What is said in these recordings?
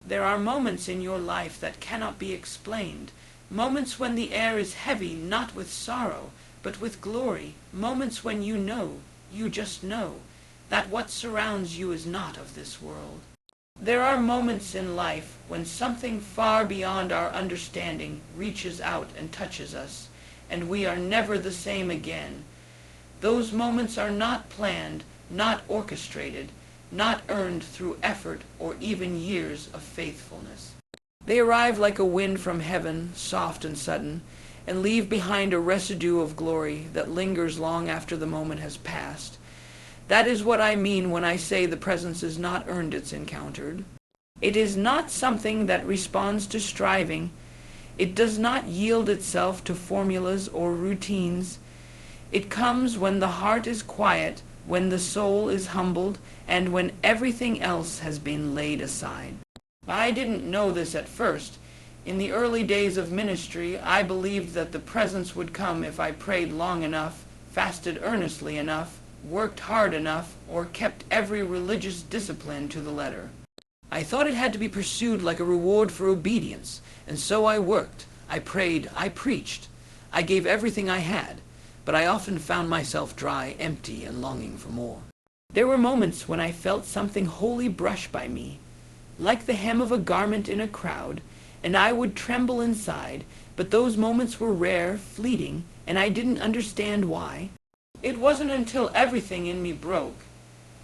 There are moments in your life that cannot be explained, moments when the air is heavy not with sorrow, but with glory, moments when you just know, that what surrounds you is not of this world. There are moments in life when something far beyond our understanding reaches out and touches us, and we are never the same again. Those moments are not planned, not orchestrated, not earned through effort or even years of faithfulness. They arrive like a wind from heaven, soft and sudden, and leave behind a residue of glory that lingers long after the moment has passed. That is what I mean when I say the presence is not earned, it's encountered. It is not something that responds to striving. It does not yield itself to formulas or routines. It comes when the heart is quiet, when the soul is humbled, and when everything else has been laid aside. I didn't know this at first. In the early days of ministry, I believed that the presence would come if I prayed long enough, fasted earnestly enough, worked hard enough, or kept every religious discipline to the letter. I thought it had to be pursued like a reward for obedience, and so I worked, I prayed, I preached. I gave everything I had, but I often found myself dry, empty, and longing for more. There were moments when I felt something wholly brush by me, like the hem of a garment in a crowd, and I would tremble inside, but those moments were rare, fleeting, and I didn't understand why. It wasn't until everything in me broke,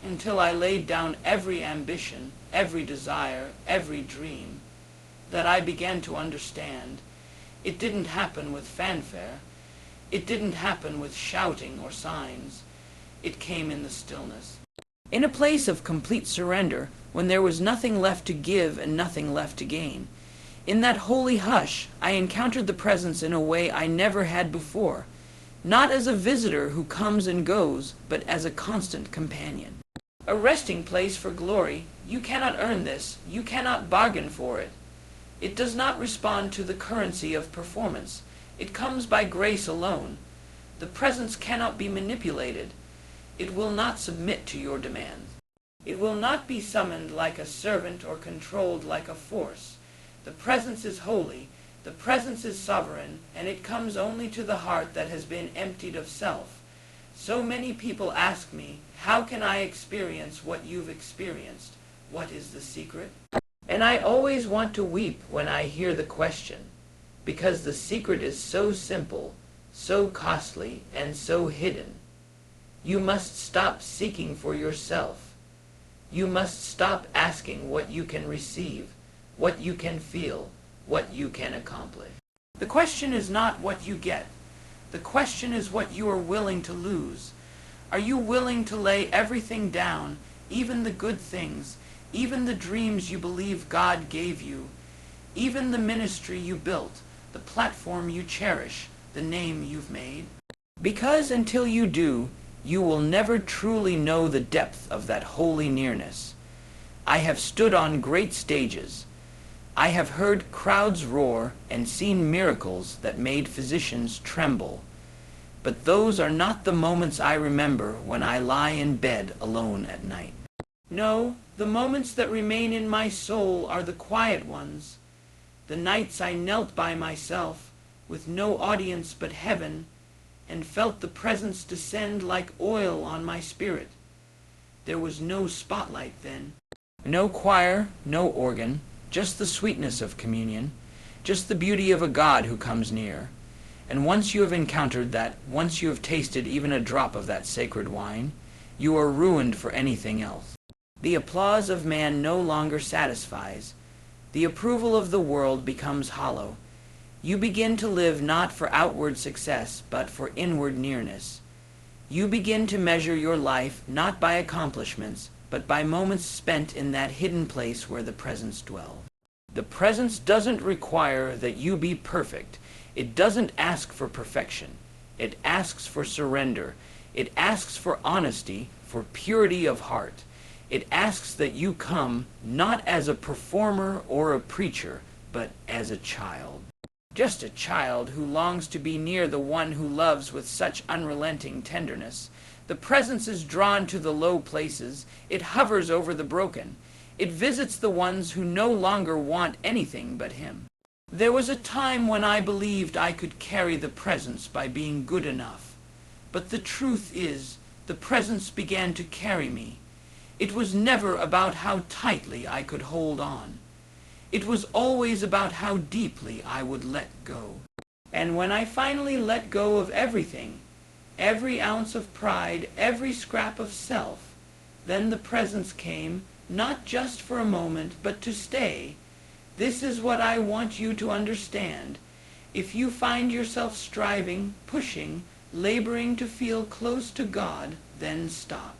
until I laid down every ambition, every desire, every dream, that I began to understand. It didn't happen with fanfare. It didn't happen with shouting or signs. It came in the stillness. In a place of complete surrender, when there was nothing left to give and nothing left to gain. In that holy hush, I encountered the presence in a way I never had before, not as a visitor who comes and goes, but as a constant companion. A resting place for glory. You cannot earn this. You cannot bargain for it. It does not respond to the currency of performance. It comes by grace alone. The presence cannot be manipulated. It will not submit to your demands. It will not be summoned like a servant or controlled like a force. The presence is holy. The presence is sovereign, and it comes only to the heart that has been emptied of self. So many people ask me, how can I experience what you've experienced? What is the secret? And I always want to weep when I hear the question, because the secret is so simple, so costly, and so hidden. You must stop seeking for yourself. You must stop asking what you can receive, what you can feel, what you can accomplish. The question is not what you get. The question is what you are willing to lose. Are you willing to lay everything down, even the good things, even the dreams you believe God gave you, even the ministry you built, the platform you cherish, the name you've made? Because until you do, you will never truly know the depth of that holy nearness. I have stood on great stages. I have heard crowds roar and seen miracles that made physicians tremble. But those are not the moments I remember when I lie in bed alone at night. No, the moments that remain in my soul are the quiet ones. The nights I knelt by myself, with no audience but heaven, and felt the presence descend like oil on my spirit. There was no spotlight then. No choir, no organ, just the sweetness of communion, just the beauty of a God who comes near. And once you have encountered that, once you have tasted even a drop of that sacred wine, you are ruined for anything else. The applause of man no longer satisfies. The approval of the world becomes hollow. You begin to live not for outward success, but for inward nearness. You begin to measure your life not by accomplishments, but by moments spent in that hidden place where the presence dwells. The presence doesn't require that you be perfect. It doesn't ask for perfection. It asks for surrender. It asks for honesty, for purity of heart. It asks that you come not as a performer or a preacher, but as a child. Just a child who longs to be near the one who loves with such unrelenting tenderness. The presence is drawn to the low places. It hovers over the broken. It visits the ones who no longer want anything but Him. There was a time when I believed I could carry the presence by being good enough. But the truth is, the presence began to carry me. It was never about how tightly I could hold on. It was always about how deeply I would let go. And when I finally let go of everything, every ounce of pride, every scrap of self, then the presence came, not just for a moment, but to stay. This is what I want you to understand. If you find yourself striving, pushing, laboring to feel close to God, then stop.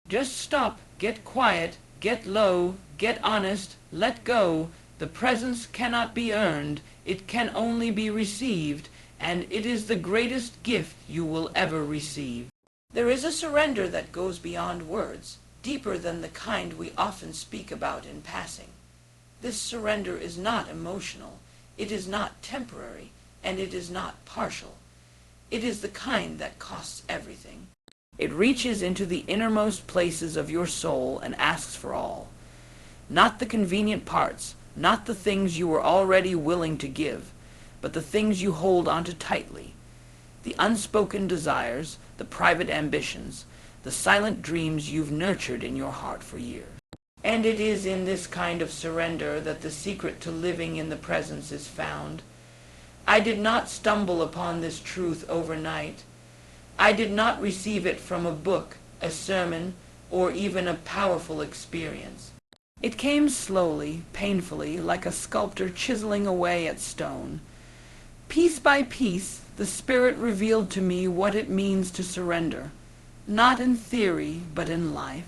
Just stop, get quiet, get low, get honest, let go. The presence cannot be earned, it can only be received, and it is the greatest gift you will ever receive. There is a surrender that goes beyond words, deeper than the kind we often speak about in passing. This surrender is not emotional, it is not temporary, and it is not partial. It is the kind that costs everything. It reaches into the innermost places of your soul and asks for all. Not the convenient parts, not the things you were already willing to give, but the things you hold onto tightly. The unspoken desires, the private ambitions, the silent dreams you've nurtured in your heart for years. And it is in this kind of surrender that the secret to living in the presence is found. I did not stumble upon this truth overnight. I did not receive it from a book, a sermon, or even a powerful experience. It came slowly, painfully, like a sculptor chiseling away at stone. Piece by piece, the Spirit revealed to me what it means to surrender, not in theory, but in life.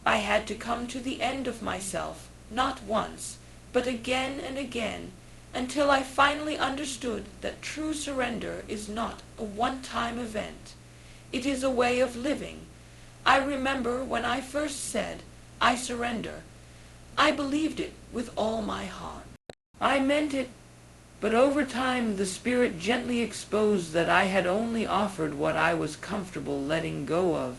I had to come to the end of myself, not once, but again and again, until I finally understood that true surrender is not a one-time event. It is a way of living. I remember when I first said, "I surrender," I believed it with all my heart. I meant it, but over time the Spirit gently exposed that I had only offered what I was comfortable letting go of.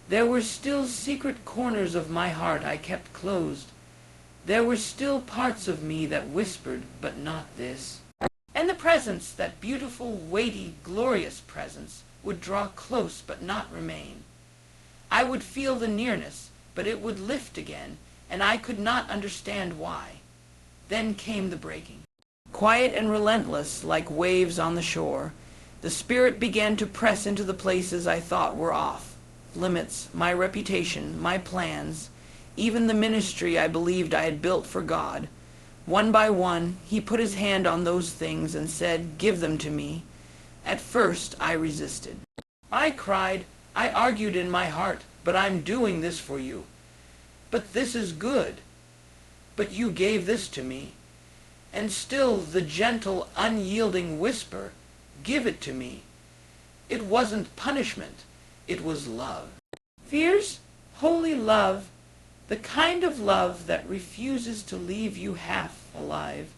There were still secret corners of my heart I kept closed. There were still parts of me that whispered, but not this. And the presence, that beautiful, weighty, glorious presence, would draw close but not remain. I would feel the nearness, but it would lift again, and I could not understand why. Then came the breaking. Quiet and relentless, like waves on the shore, the Spirit began to press into the places I thought were off. Limits, my reputation, my plans, even the ministry I believed I had built for God. One by one, He put His hand on those things and said, "Give them to me." At first, I resisted. I cried, I argued in my heart, "But I'm doing this for you. But this is good. But you gave this to me." And still the gentle, unyielding whisper, "Give it to me." It wasn't punishment. It was love. Fierce, holy love, the kind of love that refuses to leave you half alive,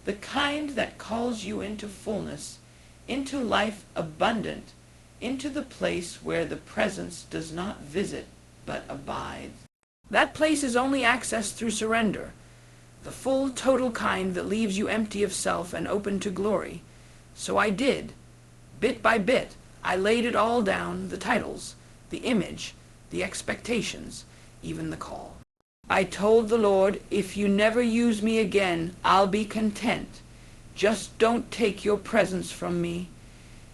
the kind that calls you into fullness, into life abundant, into the place where the presence does not visit but abides. That place is only accessed through surrender, the full, total kind that leaves you empty of self and open to glory. So I did. Bit by bit, I laid it all down, the titles, the image, the expectations, even the call. I told the Lord, "If you never use me again, I'll be content. Just don't take your presence from me."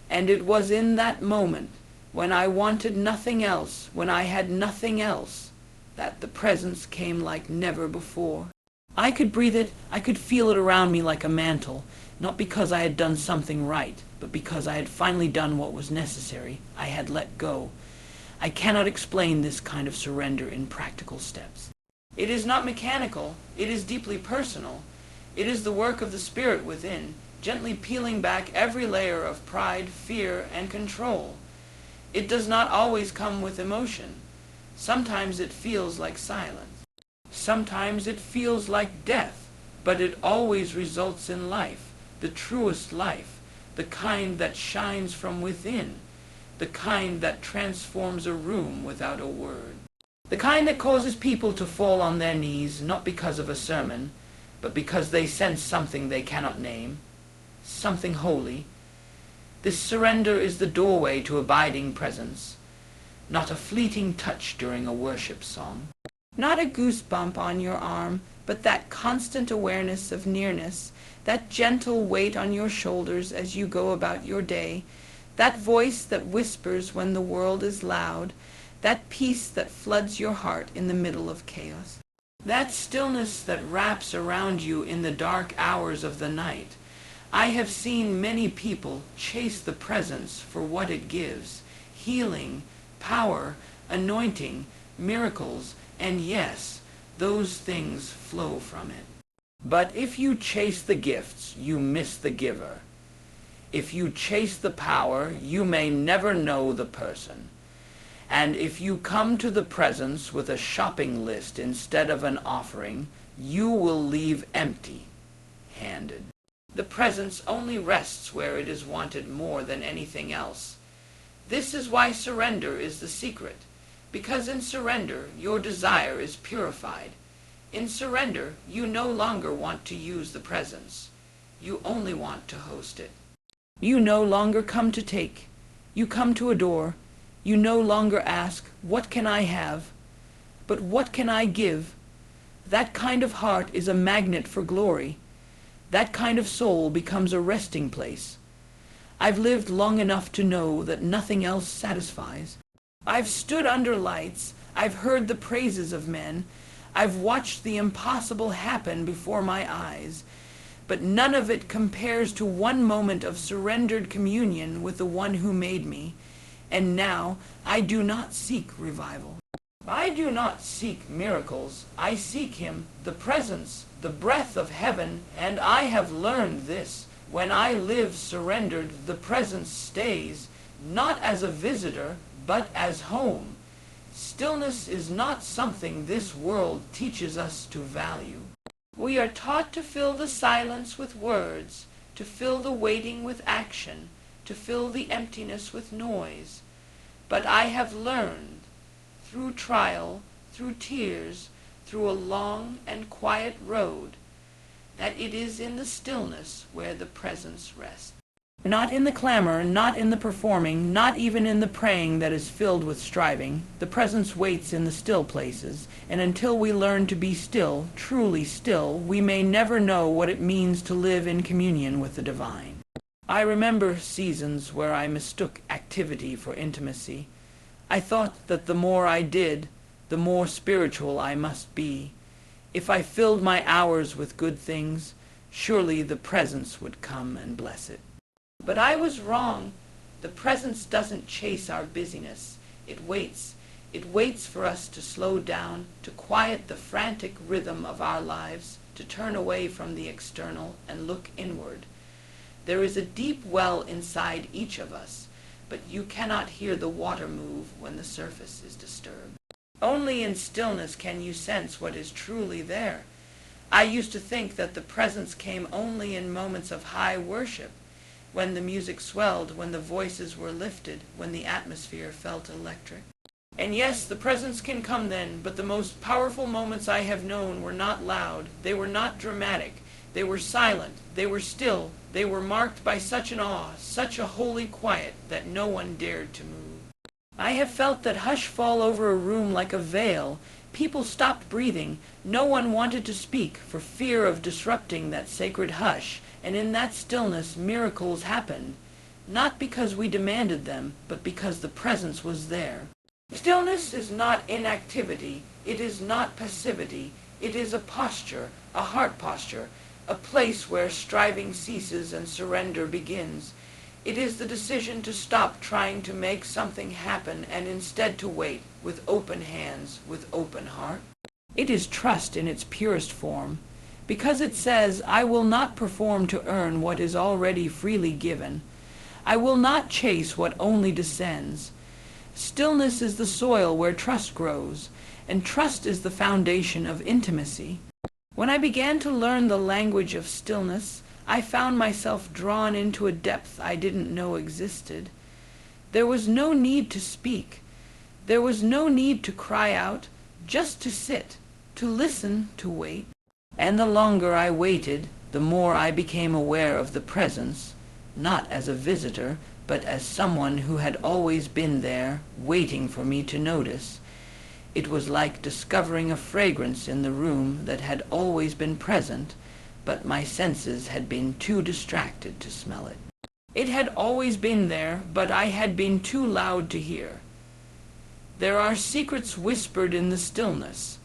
And it was in that moment, when I wanted nothing else, when I had nothing else, that the presence came like never before. I could breathe it, I could feel it around me like a mantle, not because I had done something right, but because I had finally done what was necessary. I had let go. I cannot explain this kind of surrender in practical steps. It is not mechanical, it is deeply personal. It is the work of the Spirit within, gently peeling back every layer of pride, fear, and control. It does not always come with emotion. Sometimes it feels like silence. Sometimes it feels like death, but it always results in life, the truest life, the kind that shines from within, the kind that transforms a room without a word. The kind that causes people to fall on their knees, not because of a sermon, but because they sense something they cannot name, something holy. This surrender is the doorway to abiding presence, not a fleeting touch during a worship song. Not a goosebump on your arm, but that constant awareness of nearness, that gentle weight on your shoulders as you go about your day, that voice that whispers when the world is loud, that peace that floods your heart in the middle of chaos. That stillness that wraps around you in the dark hours of the night. I have seen many people chase the presence for what it gives: healing, power, anointing, miracles, and yes, those things flow from it. But if you chase the gifts, you miss the giver. If you chase the power, you may never know the person. And if you come to the presence with a shopping list instead of an offering, you will leave empty-handed. The presence only rests where it is wanted more than anything else. This is why surrender is the secret, because in surrender your desire is purified. In surrender you no longer want to use the presence. You only want to host it. You no longer come to take. You come to adore. You no longer ask, "What can I have?" but "What can I give?" That kind of heart is a magnet for glory. That kind of soul becomes a resting place. I've lived long enough to know that nothing else satisfies. I've stood under lights. I've heard the praises of men. I've watched the impossible happen before my eyes. But none of it compares to one moment of surrendered communion with the one who made me. And now I do not seek revival. I do not seek miracles. I seek him, the presence, the breath of heaven, and I have learned this. When I live surrendered, the presence stays, not as a visitor, but as home. Stillness is not something this world teaches us to value. We are taught to fill the silence with words, to fill the waiting with action, to fill the emptiness with noise. But I have learned, through trial, through tears, through a long and quiet road, that it is in the stillness where the presence rests. Not in the clamor, not in the performing, not even in the praying that is filled with striving. The presence waits in the still places, and until we learn to be still, truly still, we may never know what it means to live in communion with the divine. I remember seasons where I mistook activity for intimacy. I thought that the more I did, the more spiritual I must be. If I filled my hours with good things, surely the presence would come and bless it. But I was wrong. The presence doesn't chase our busyness. It waits. It waits for us to slow down, to quiet the frantic rhythm of our lives, to turn away from the external and look inward. There is a deep well inside each of us, but you cannot hear the water move when the surface is disturbed. Only in stillness can you sense what is truly there. I used to think that the presence came only in moments of high worship, when the music swelled, when the voices were lifted, when the atmosphere felt electric. And yes, the presence can come then, but the most powerful moments I have known were not loud, they were not dramatic, they were silent, they were still, they were marked by such an awe, such a holy quiet that no one dared to move. I have felt that hush fall over a room like a veil. People stopped breathing. No one wanted to speak for fear of disrupting that sacred hush, and in that stillness miracles happened, not because we demanded them, but because the presence was there. Stillness is not inactivity. It is not passivity. It is a posture, a heart posture, a place where striving ceases and surrender begins. It is the decision to stop trying to make something happen and instead to wait with open hands, with open heart. It is trust in its purest form, because it says, "I will not perform to earn what is already freely given. I will not chase what only descends." Stillness is the soil where trust grows, and trust is the foundation of intimacy. When I began to learn the language of stillness, I found myself drawn into a depth I didn't know existed. There was no need to speak. There was no need to cry out. just to sit, to listen, to wait. And the longer I waited, the more I became aware of the presence, not as a visitor, but as someone who had always been there, waiting for me to notice. It was like discovering a fragrance in the room that had always been present, but my senses had been too distracted to smell it. It had always been there, but I had been too loud to hear. There are secrets whispered in the stillness.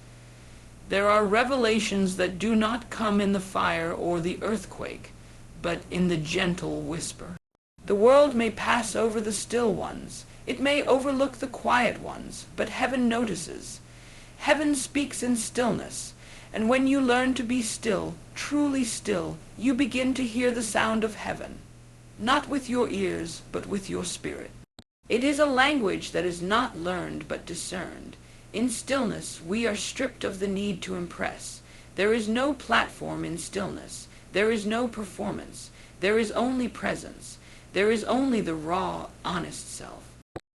There are revelations that do not come in the fire or the earthquake, but in the gentle whisper. The world may pass over the still ones. It may overlook the quiet ones, but heaven notices. Heaven speaks in stillness, and when you learn to be still, truly still, you begin to hear the sound of heaven, not with your ears, but with your spirit. It is a language that is not learned but discerned. In stillness, we are stripped of the need to impress. There is no platform in stillness. There is no performance. There is only presence. There is only the raw, honest self.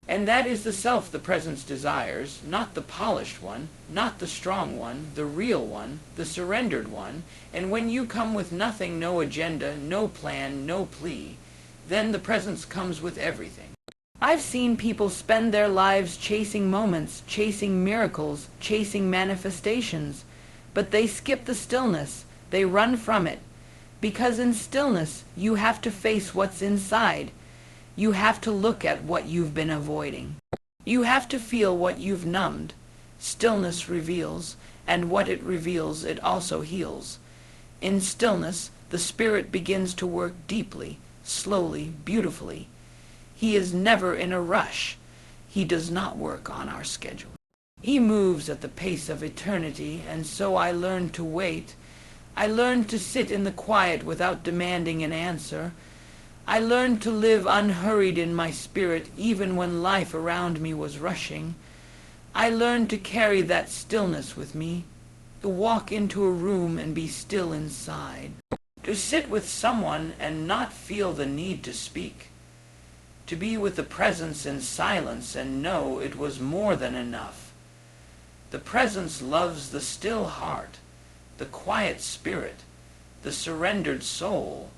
And that is the self the presence desires, not the polished one, not the strong one, the real one, the surrendered one. And when you come with nothing, no agenda, no plan, no plea, then the presence comes with everything. I've seen people spend their lives chasing moments, chasing miracles, chasing manifestations, but they skip the stillness. They run from it. Because in stillness, you have to face what's inside. You have to look at what you've been avoiding. You have to feel what you've numbed. Stillness reveals, and what it reveals, it also heals. In stillness, the Spirit begins to work deeply, slowly, beautifully. He is never in a rush. He does not work on our schedule. He moves at the pace of eternity, and so I learned to wait. I learned to sit in the quiet without demanding an answer. I learned to live unhurried in my spirit even when life around me was rushing. I learned to carry that stillness with me, to walk into a room and be still inside, to sit with someone and not feel the need to speak, to be with the presence in silence and know it was more than enough. The presence loves the still heart, the quiet spirit, the surrendered soul.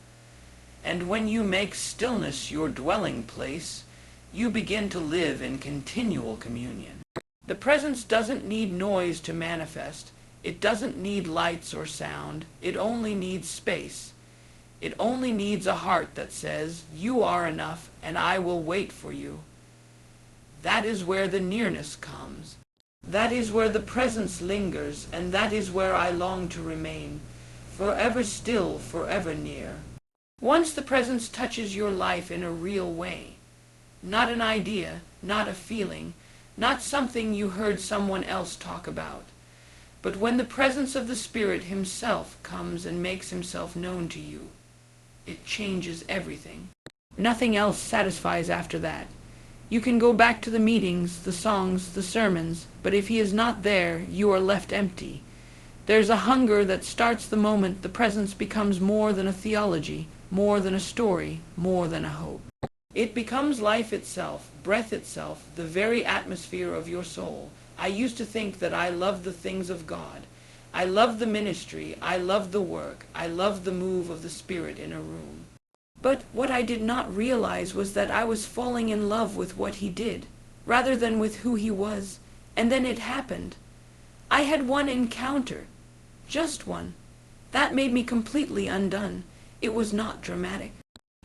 And when you make stillness your dwelling place, you begin to live in continual communion. The presence doesn't need noise to manifest. It doesn't need lights or sound. It only needs space. It only needs a heart that says, "You are enough, and I will wait for you." That is where the nearness comes. That is where the presence lingers, and that is where I long to remain, forever still, forever near. Once the presence touches your life in a real way, not an idea, not a feeling, not something you heard someone else talk about, but when the presence of the Spirit himself comes and makes himself known to you, it changes everything. Nothing else satisfies after that. You can go back to the meetings, the songs, the sermons, but if he is not there, you are left empty. There's a hunger that starts the moment the presence becomes more than a theology, more than a story, more than a hope. It becomes life itself, breath itself, the very atmosphere of your soul. I used to think that I loved the things of God. I loved the ministry. I loved the work. I loved the move of the Spirit in a room. But what I did not realize was that I was falling in love with what he did, rather than with who he was. And then it happened. I had one encounter, just one. That made me completely undone. It was not dramatic.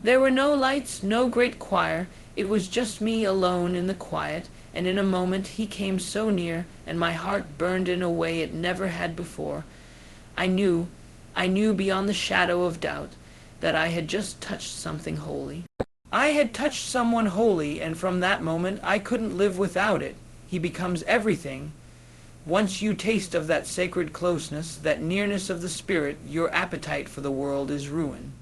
There were no lights, no great choir. It was just me alone in the quiet, and in a moment he came so near, and my heart burned in a way it never had before. I knew beyond the shadow of doubt, that I had just touched something holy. I had touched someone holy, and from that moment I couldn't live without it. He becomes everything. Once you taste of that sacred closeness, that nearness of the Spirit, your appetite for the world is ruined.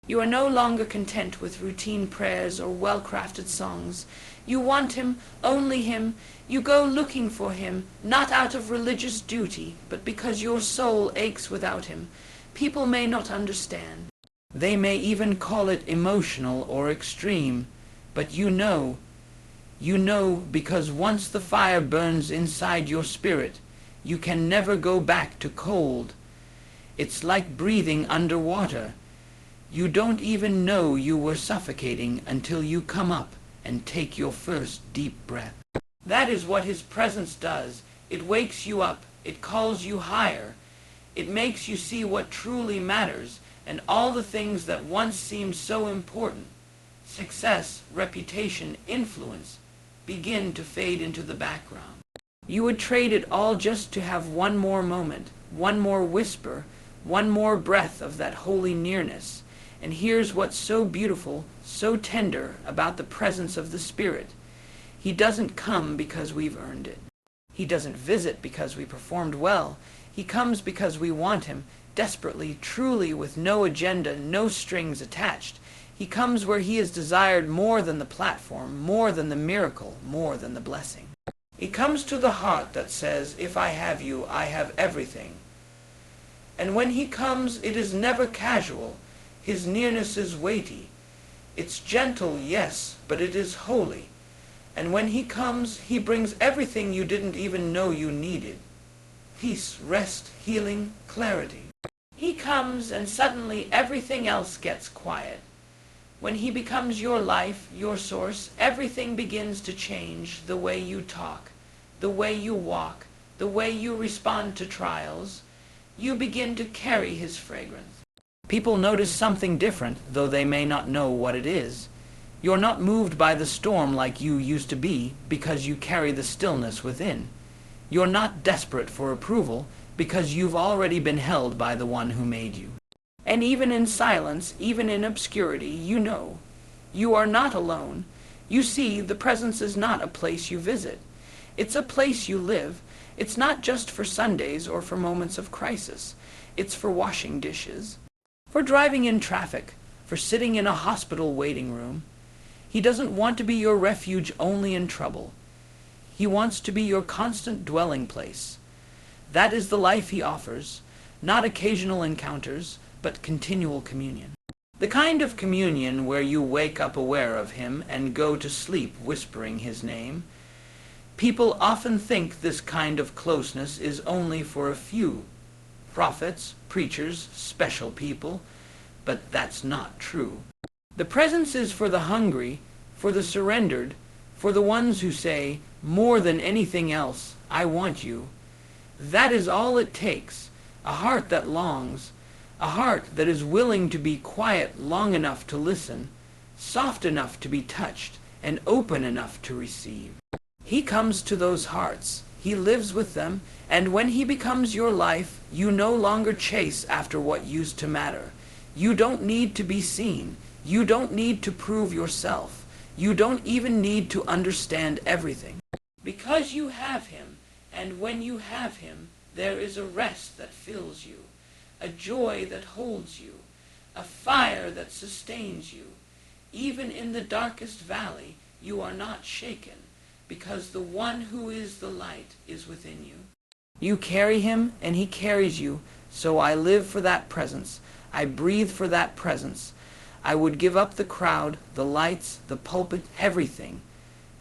You are no longer content with routine prayers or well-crafted songs. You want him, only him. You go looking for him, not out of religious duty, but because your soul aches without him. People may not understand. They may even call it emotional or extreme, but you know because once the fire burns inside your spirit, You can never go back to cold. It's like breathing underwater. You don't even know you were suffocating until you come up and take your first deep breath. That is what his presence does. It wakes you up. It calls you higher. It makes you see what truly matters, and all the things that once seemed so important, success, reputation, influence, begin to fade into the background. You would trade it all just to have one more moment, one more whisper, one more breath of that holy nearness. And here's what's so beautiful, so tender about the presence of the Spirit. He doesn't come because we've earned it. He doesn't visit because we performed well. He comes because we want him, desperately, truly, with no agenda, no strings attached. He comes where he is desired more than the platform, more than the miracle, more than the blessing. He comes to the heart that says, if I have you, I have everything. And when he comes, it is never casual. His nearness is weighty. It's gentle, yes, but it is holy. And when he comes, he brings everything you didn't even know you needed. Peace, rest, healing, clarity. He comes and suddenly everything else gets quiet. When he becomes your life, your source, everything begins to change. The way you talk, the way you walk, the way you respond to trials. You begin to carry his fragrance. People notice something different, though they may not know what it is. You're not moved by the storm like you used to be because you carry the stillness within. You're not desperate for approval because you've already been held by the one who made you. And even in silence, even in obscurity, you know. You are not alone. You see, the presence is not a place you visit. It's a place you live. It's not just for Sundays or for moments of crisis. It's for washing dishes, for driving in traffic, for sitting in a hospital waiting room. He doesn't want to be your refuge only in trouble. He wants to be your constant dwelling place. That is the life he offers, not occasional encounters, but continual communion. The kind of communion where you wake up aware of him and go to sleep whispering his name. People often think this kind of closeness is only for a few. Prophets, preachers, special people, but that's not true. The presence is for the hungry, for the surrendered, for the ones who say, more than anything else, I want you. That is all it takes, a heart that longs, a heart that is willing to be quiet long enough to listen, soft enough to be touched, and open enough to receive. He comes to those hearts. He lives with them, and when he becomes your life, you no longer chase after what used to matter. You don't need to be seen. You don't need to prove yourself. You don't even need to understand everything. Because you have him, and when you have him, there is a rest that fills you, a joy that holds you, a fire that sustains you. Even in the darkest valley, you are not shaken, because the one who is the light is within you. You carry him, and he carries you, so I live for that presence. I breathe for that presence. I would give up the crowd, the lights, the pulpit, everything,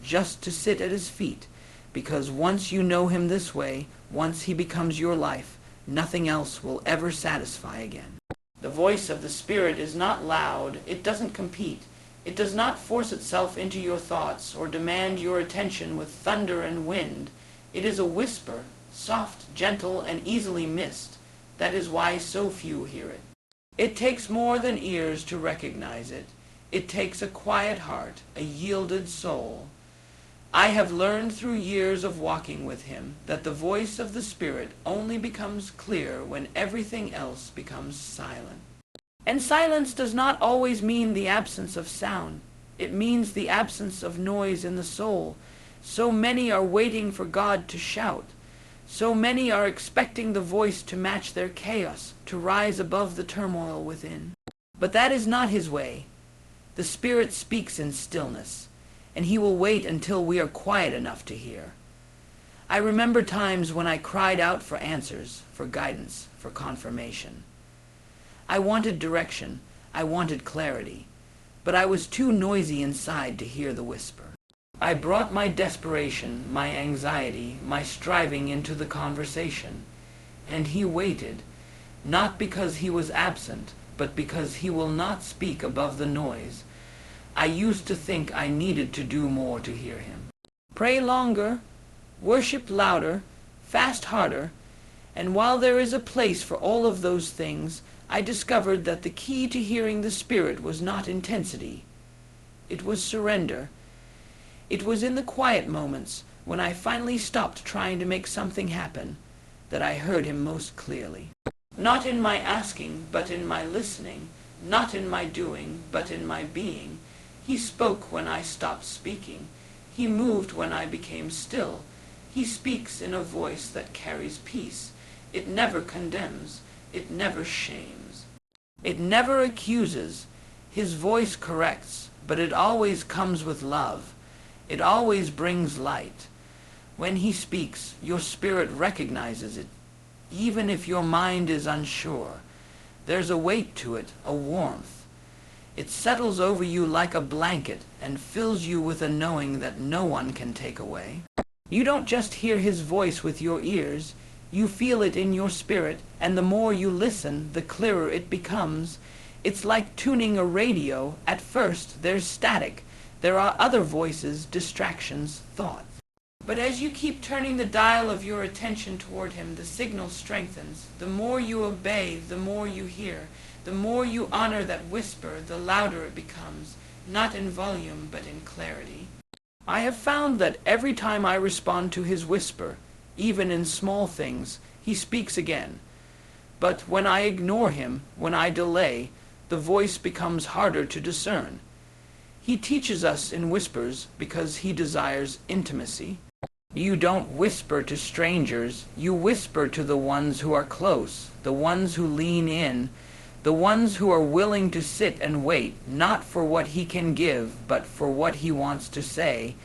just to sit at his feet, because once you know him this way, once he becomes your life, nothing else will ever satisfy again. The voice of the Spirit is not loud. It doesn't compete. It does not force itself into your thoughts or demand your attention with thunder and wind. It is a whisper, soft, gentle, and easily missed. That is why so few hear it. It takes more than ears to recognize it. It takes a quiet heart, a yielded soul. I have learned through years of walking with him that the voice of the Spirit only becomes clear when everything else becomes silent. And silence does not always mean the absence of sound. It means the absence of noise in the soul. So many are waiting for God to shout. So many are expecting the voice to match their chaos, to rise above the turmoil within. But that is not his way. The Spirit speaks in stillness, and he will wait until we are quiet enough to hear. I remember times when I cried out for answers, for guidance, for confirmation. I wanted direction, I wanted clarity, but I was too noisy inside to hear the whisper. I brought my desperation, my anxiety, my striving into the conversation. And he waited, not because he was absent, but because he will not speak above the noise. I used to think I needed to do more to hear him. Pray longer, worship louder, fast harder, and while there is a place for all of those things, I discovered that the key to hearing the Spirit was not intensity. It was surrender. It was in the quiet moments, when I finally stopped trying to make something happen, that I heard him most clearly. Not in my asking, but in my listening. Not in my doing, but in my being. He spoke when I stopped speaking. He moved when I became still. He speaks in a voice that carries peace. It never condemns. It never shames. It never accuses. His voice corrects, but it always comes with love. It always brings light. When he speaks, your spirit recognizes it, even if your mind is unsure. There's a weight to it, a warmth. It settles over you like a blanket and fills you with a knowing that no one can take away. You don't just hear his voice with your ears. You feel it in your spirit, and the more you listen, the clearer it becomes. It's like tuning a radio. At first, there's static. There are other voices, distractions, thoughts. But as you keep turning the dial of your attention toward him, the signal strengthens. The more you obey, the more you hear. The more you honor that whisper, the louder it becomes, not in volume, but in clarity. I have found that every time I respond to his whisper, even in small things, he speaks again. But when I ignore him, when I delay, the voice becomes harder to discern. He teaches us in whispers because he desires intimacy. You don't whisper to strangers. You whisper to the ones who are close, the ones who lean in, the ones who are willing to sit and wait, not for what he can give, but for what he wants to say.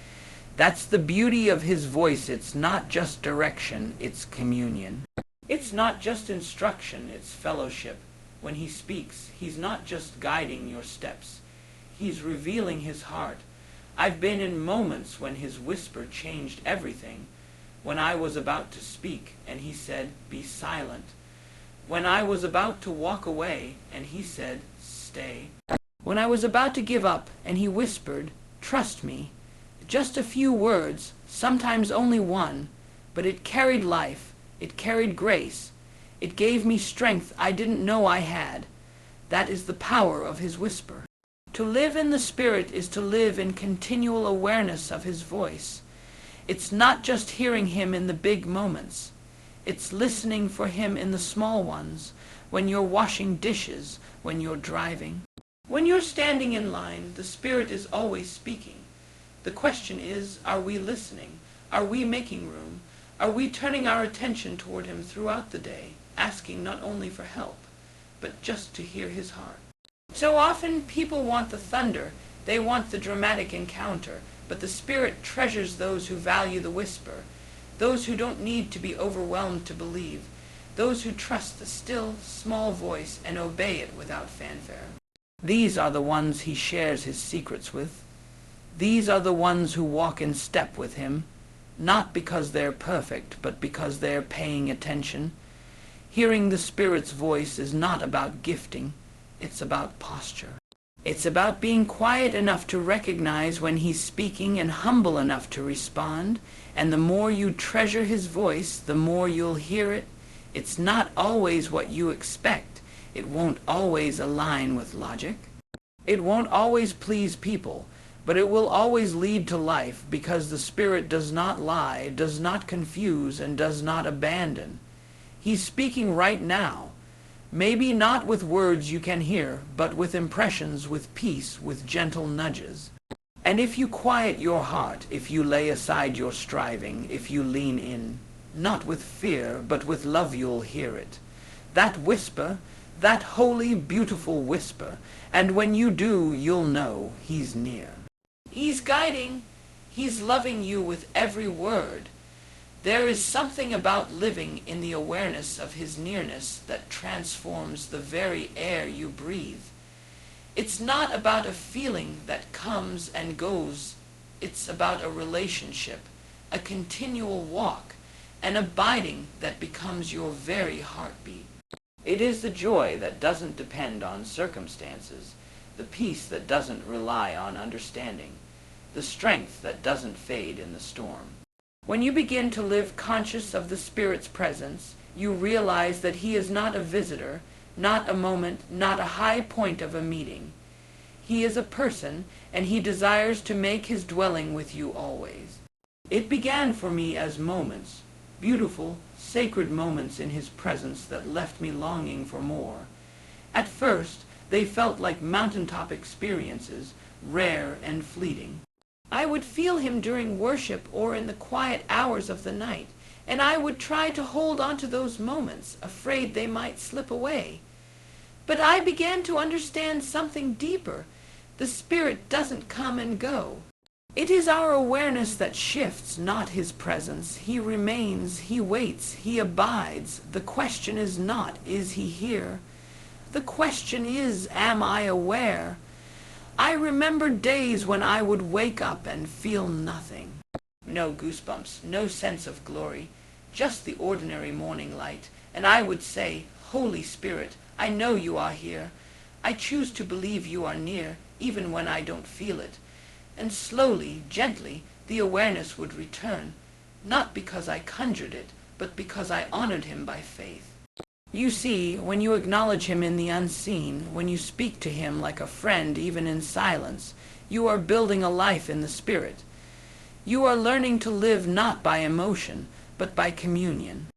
That's the beauty of his voice. It's not just direction, it's communion. It's not just instruction, it's fellowship. When he speaks, he's not just guiding your steps. He's revealing his heart. I've been in moments when his whisper changed everything. When I was about to speak, and he said, "Be silent." When I was about to walk away, and he said, "Stay." When I was about to give up, and he whispered, "Trust me." Just a few words, sometimes only one, but it carried life, it carried grace. It gave me strength I didn't know I had. That is the power of his whisper. To live in the Spirit is to live in continual awareness of his voice. It's not just hearing him in the big moments. It's listening for him in the small ones, when you're washing dishes, when you're driving. When you're standing in line, the Spirit is always speaking. The question is, are we listening? Are we making room? Are we turning our attention toward him throughout the day, asking not only for help, but just to hear his heart? So often people want the thunder, they want the dramatic encounter, but the Spirit treasures those who value the whisper, those who don't need to be overwhelmed to believe, those who trust the still, small voice and obey it without fanfare. These are the ones he shares his secrets with. These are the ones who walk in step with him, not because they're perfect, but because they're paying attention. Hearing the Spirit's voice is not about gifting. It's about posture. It's about being quiet enough to recognize when he's speaking and humble enough to respond. And the more you treasure his voice, the more you'll hear it. It's not always what you expect. It won't always align with logic. It won't always please people, but it will always lead to life because the Spirit does not lie, does not confuse, and does not abandon. He's speaking right now. Maybe not with words you can hear, but with impressions, with peace, with gentle nudges. And if you quiet your heart, if you lay aside your striving, if you lean in, not with fear, but with love, you'll hear it. That whisper, that holy, beautiful whisper, and when you do, you'll know he's near. He's guiding. He's loving you with every word. There is something about living in the awareness of his nearness that transforms the very air you breathe. It's not about a feeling that comes and goes. It's about a relationship, a continual walk, an abiding that becomes your very heartbeat. It is the joy that doesn't depend on circumstances, the peace that doesn't rely on understanding, the strength that doesn't fade in the storm. When you begin to live conscious of the Spirit's presence, you realize that He is not a visitor, not a moment, not a high point of a meeting. He is a person, and He desires to make His dwelling with you always. It began for me as moments, beautiful, sacred moments in His presence that left me longing for more. At first, they felt like mountaintop experiences, rare and fleeting. I would feel Him during worship or in the quiet hours of the night, and I would try to hold on to those moments, afraid they might slip away. But I began to understand something deeper. The Spirit doesn't come and go. It is our awareness that shifts, not His presence. He remains, He waits, He abides. The question is not, is He here? The question is, am I aware? I remember days when I would wake up and feel nothing. No goosebumps, no sense of glory, just the ordinary morning light. And I would say, Holy Spirit, I know You are here. I choose to believe You are near, even when I don't feel it. And slowly, gently, the awareness would return, not because I conjured it, but because I honored Him by faith. You see, when you acknowledge Him in the unseen, when you speak to Him like a friend even in silence, you are building a life in the Spirit. You are learning to live not by emotion, but by communion.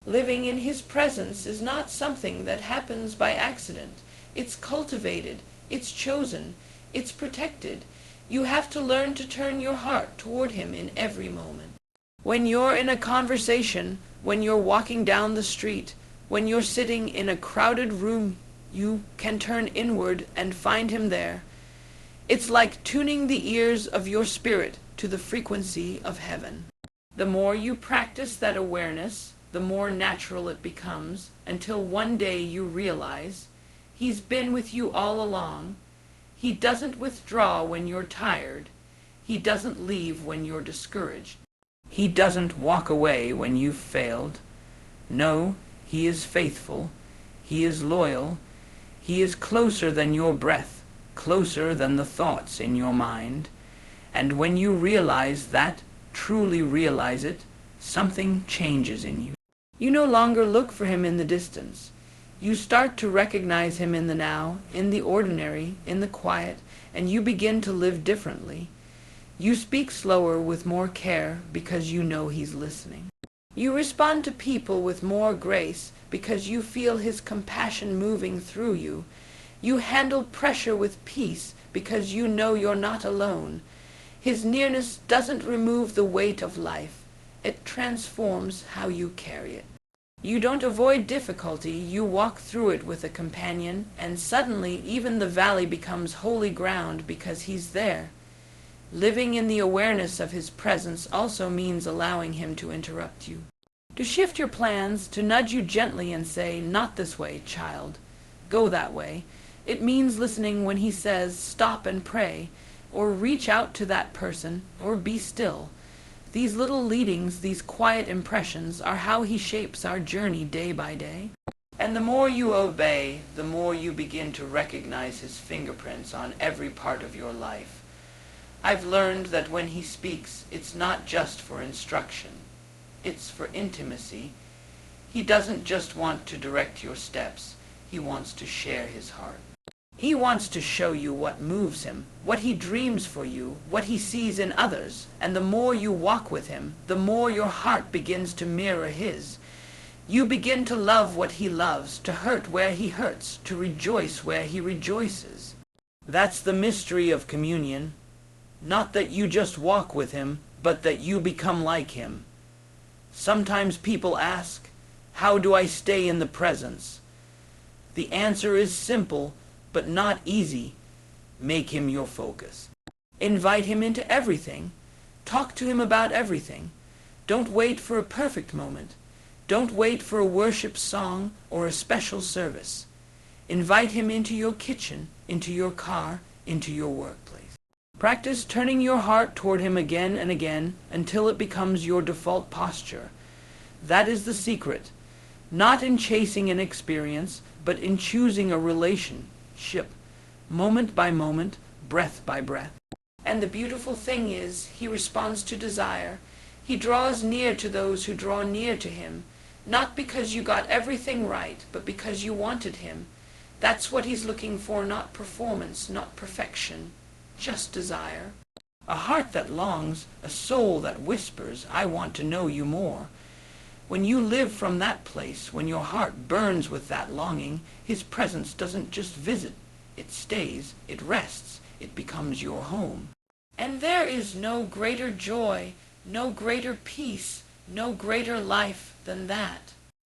Living in His presence is not something that happens by accident. It's cultivated, it's chosen, it's protected. You have to learn to turn your heart toward Him in every moment. When you're in a conversation, when you're walking down the street, when you're sitting in a crowded room, you can turn inward and find Him there. It's like tuning the ears of your spirit to the frequency of heaven. The more you practice that awareness, the more natural it becomes, until one day you realize He's been with you all along. He doesn't withdraw when you're tired. He doesn't leave when you're discouraged. He doesn't walk away when you've failed. No, He is faithful. He is loyal. He is closer than your breath, closer than the thoughts in your mind. And when you realize that, truly realize it, something changes in you. You no longer look for Him in the distance. You start to recognize Him in the now, in the ordinary, in the quiet, and you begin to live differently. You speak slower with more care because you know He's listening. You respond to people with more grace because you feel His compassion moving through you. You handle pressure with peace because you know you're not alone. His nearness doesn't remove the weight of life. It transforms how you carry it. You don't avoid difficulty, you walk through it with a companion, and suddenly even the valley becomes holy ground because He's there. Living in the awareness of His presence also means allowing Him to interrupt you. To shift your plans, to nudge you gently and say, not this way, child. Go that way. It means listening when He says, stop and pray, or reach out to that person, or be still. These little leadings, these quiet impressions, are how He shapes our journey day by day. And the more you obey, the more you begin to recognize His fingerprints on every part of your life. I've learned that when He speaks, it's not just for instruction. It's for intimacy. He doesn't just want to direct your steps. He wants to share His heart. He wants to show you what moves Him, what He dreams for you, what He sees in others. And the more you walk with Him, the more your heart begins to mirror His. You begin to love what He loves, to hurt where He hurts, to rejoice where He rejoices. That's the mystery of communion. Not that you just walk with Him, but that you become like Him. Sometimes people ask, how do I stay in the presence? The answer is simple, but not easy. Make Him your focus. Invite Him into everything. Talk to Him about everything. Don't wait for a perfect moment. Don't wait for a worship song or a special service. Invite Him into your kitchen, into your car, into your workplace. Practice turning your heart toward him again and again until it becomes your default posture. That is the secret. Not in chasing an experience, but in choosing a relationship, moment by moment, breath by breath. And the beautiful thing is, he responds to desire. He draws near to those who draw near to him, not because you got everything right, but because you wanted him. That's what he's looking for, not performance, not perfection, just desire. A heart that longs, a soul that whispers, I want to know you more. When you live from that place, when your heart burns with that longing, his presence doesn't just visit. It stays, it rests, it becomes your home. And there is no greater joy, no greater peace, no greater life than that.